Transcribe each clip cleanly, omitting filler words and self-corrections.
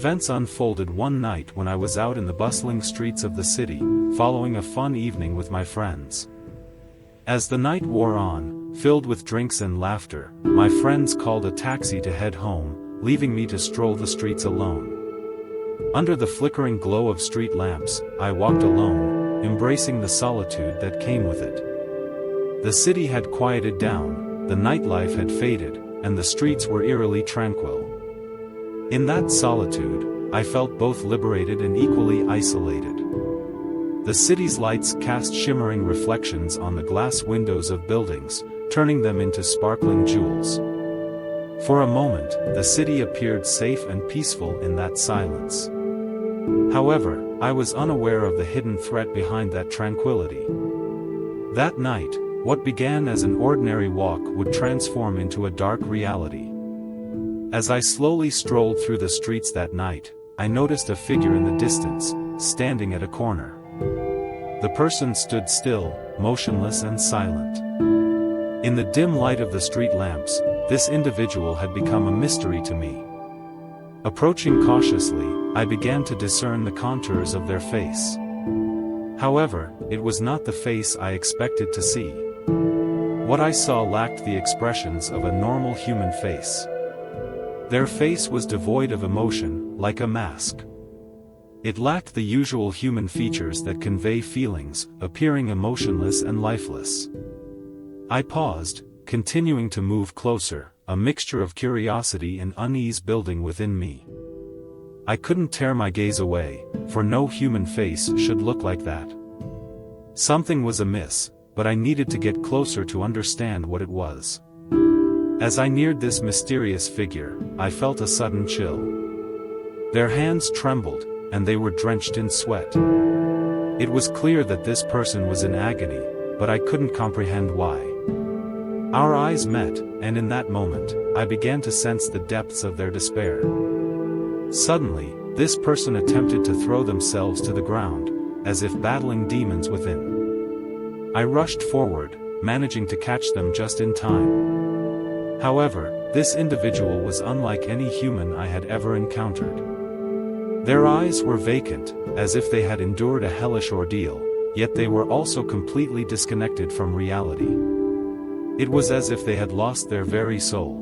events unfolded one night when I was out in the bustling streets of the city, following a fun evening with my friends. As the night wore on, filled with drinks and laughter, my friends called a taxi to head home, leaving me to stroll the streets alone. Under the flickering glow of street lamps, I walked alone, embracing the solitude that came with it. The city had quieted down, the nightlife had faded, and the streets were eerily tranquil. In that solitude, I felt both liberated and equally isolated. The city's lights cast shimmering reflections on the glass windows of buildings, turning them into sparkling jewels. For a moment, the city appeared safe and peaceful in that silence. However, I was unaware of the hidden threat behind that tranquility. That night, what began as an ordinary walk would transform into a dark reality. As I slowly strolled through the streets that night, I noticed a figure in the distance, standing at a corner. The person stood still, motionless and silent. In the dim light of the street lamps, this individual had become a mystery to me. Approaching cautiously, I began to discern the contours of their face. However, it was not the face I expected to see. What I saw lacked the expressions of a normal human face. Their face was devoid of emotion, like a mask. It lacked the usual human features that convey feelings, appearing emotionless and lifeless. I paused, continuing to move closer, a mixture of curiosity and unease building within me. I couldn't tear my gaze away, for no human face should look like that. Something was amiss, but I needed to get closer to understand what it was. As I neared this mysterious figure, I felt a sudden chill. Their hands trembled, and they were drenched in sweat. It was clear that this person was in agony, but I couldn't comprehend why. Our eyes met, and in that moment, I began to sense the depths of their despair. Suddenly, this person attempted to throw themselves to the ground, as if battling demons within. I rushed forward, managing to catch them just in time. However, this individual was unlike any human I had ever encountered. Their eyes were vacant, as if they had endured a hellish ordeal, yet they were also completely disconnected from reality. It was as if they had lost their very soul.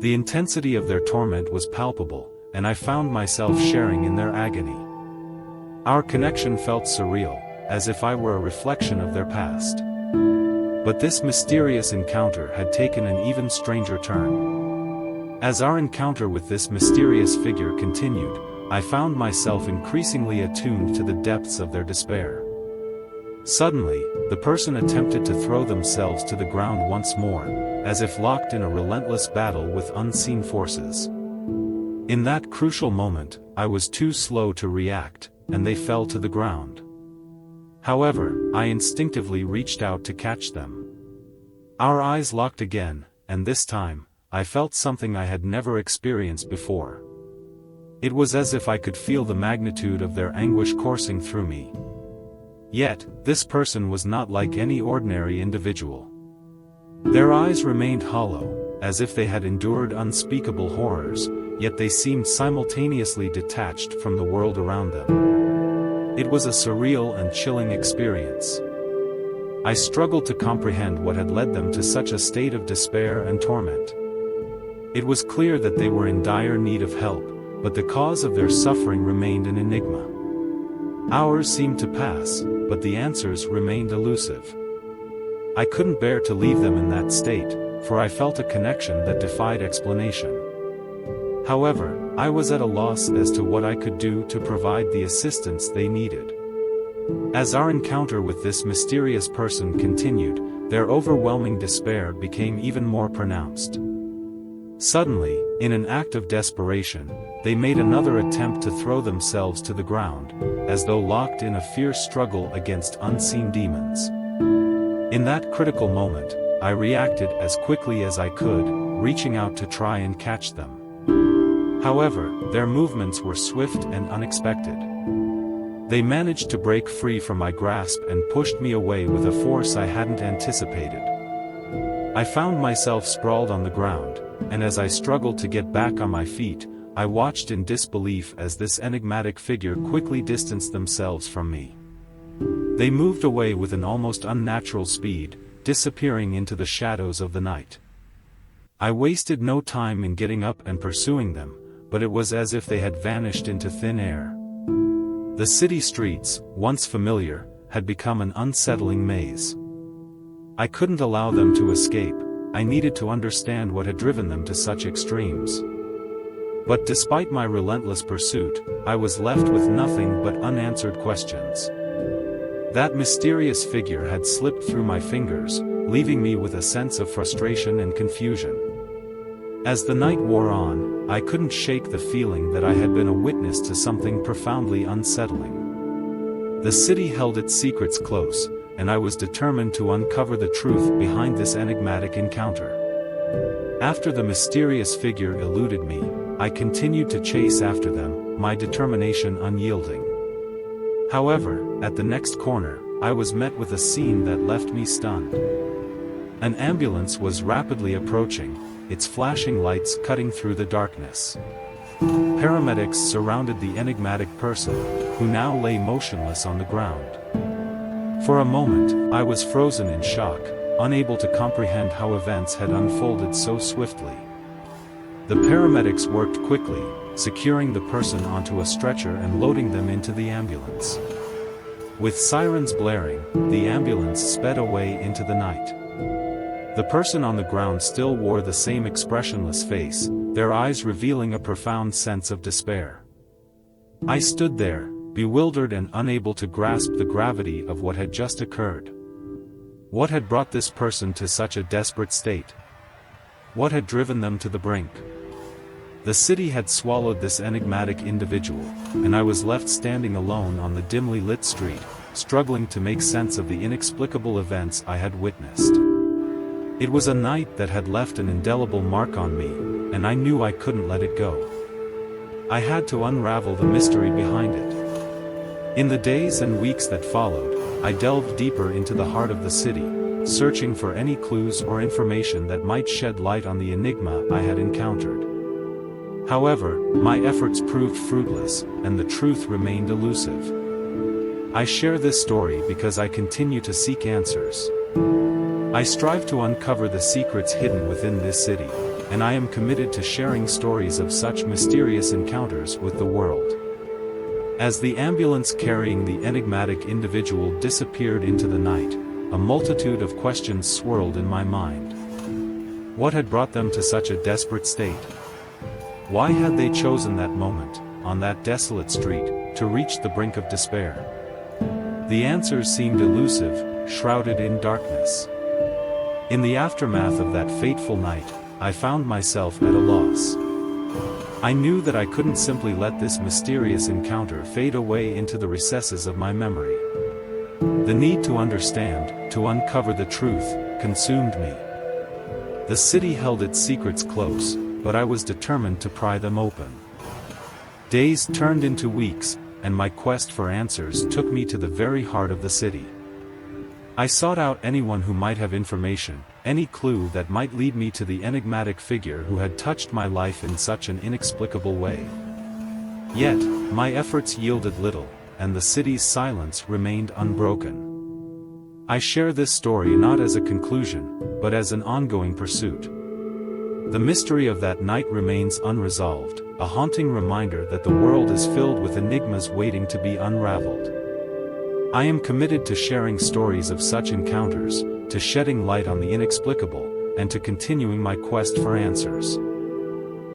The intensity of their torment was palpable, and I found myself sharing in their agony. Our connection felt surreal, as if I were a reflection of their past. But this mysterious encounter had taken an even stranger turn. As our encounter with this mysterious figure continued, I found myself increasingly attuned to the depths of their despair. Suddenly, the person attempted to throw themselves to the ground once more, as if locked in a relentless battle with unseen forces. In that crucial moment, I was too slow to react, and they fell to the ground. However, I instinctively reached out to catch them. Our eyes locked again, and this time, I felt something I had never experienced before. It was as if I could feel the magnitude of their anguish coursing through me. Yet, this person was not like any ordinary individual. Their eyes remained hollow, as if they had endured unspeakable horrors, yet they seemed simultaneously detached from the world around them. It was a surreal and chilling experience. I struggled to comprehend what had led them to such a state of despair and torment. It was clear that they were in dire need of help, but the cause of their suffering remained an enigma. Hours seemed to pass, but the answers remained elusive. I couldn't bear to leave them in that state, for I felt a connection that defied explanation. However, I was at a loss as to what I could do to provide the assistance they needed. As our encounter with this mysterious person continued, their overwhelming despair became even more pronounced. Suddenly, in an act of desperation, they made another attempt to throw themselves to the ground, as though locked in a fierce struggle against unseen demons. In that critical moment, I reacted as quickly as I could, reaching out to try and catch them. However, their movements were swift and unexpected. They managed to break free from my grasp and pushed me away with a force I hadn't anticipated. I found myself sprawled on the ground, and as I struggled to get back on my feet, I watched in disbelief as this enigmatic figure quickly distanced themselves from me. They moved away with an almost unnatural speed, disappearing into the shadows of the night. I wasted no time in getting up and pursuing them, but it was as if they had vanished into thin air. The city streets, once familiar, had become an unsettling maze. I couldn't allow them to escape. I needed to understand what had driven them to such extremes. But despite my relentless pursuit, I was left with nothing but unanswered questions. That mysterious figure had slipped through my fingers, leaving me with a sense of frustration and confusion. As the night wore on, I couldn't shake the feeling that I had been a witness to something profoundly unsettling. The city held its secrets close, and I was determined to uncover the truth behind this enigmatic encounter. After the mysterious figure eluded me, I continued to chase after them, my determination unyielding. However, at the next corner, I was met with a scene that left me stunned. An ambulance was rapidly approaching, its flashing lights cutting through the darkness. Paramedics surrounded the enigmatic person, who now lay motionless on the ground. For a moment, I was frozen in shock, unable to comprehend how events had unfolded so swiftly. The paramedics worked quickly, securing the person onto a stretcher and loading them into the ambulance. With sirens blaring, the ambulance sped away into the night. The person on the ground still wore the same expressionless face, their eyes revealing a profound sense of despair. I stood there, bewildered and unable to grasp the gravity of what had just occurred. What had brought this person to such a desperate state? What had driven them to the brink? The city had swallowed this enigmatic individual, and I was left standing alone on the dimly lit street, struggling to make sense of the inexplicable events I had witnessed. It was a night that had left an indelible mark on me, and I knew I couldn't let it go. I had to unravel the mystery behind it. In the days and weeks that followed, I delved deeper into the heart of the city, searching for any clues or information that might shed light on the enigma I had encountered. However, my efforts proved fruitless, and the truth remained elusive. I share this story because I continue to seek answers. I strive to uncover the secrets hidden within this city, and I am committed to sharing stories of such mysterious encounters with the world. As the ambulance carrying the enigmatic individual disappeared into the night, a multitude of questions swirled in my mind. What had brought them to such a desperate state? Why had they chosen that moment, on that desolate street, to reach the brink of despair? The answers seemed elusive, shrouded in darkness. In the aftermath of that fateful night, I found myself at a loss. I knew that I couldn't simply let this mysterious encounter fade away into the recesses of my memory. The need to understand, to uncover the truth, consumed me. The city held its secrets close, but I was determined to pry them open. Days turned into weeks, and my quest for answers took me to the very heart of the city. I sought out anyone who might have information, any clue that might lead me to the enigmatic figure who had touched my life in such an inexplicable way. Yet, my efforts yielded little, and the city's silence remained unbroken. I share this story not as a conclusion, but as an ongoing pursuit. The mystery of that night remains unresolved, a haunting reminder that the world is filled with enigmas waiting to be unraveled. I am committed to sharing stories of such encounters, to shedding light on the inexplicable, and to continuing my quest for answers.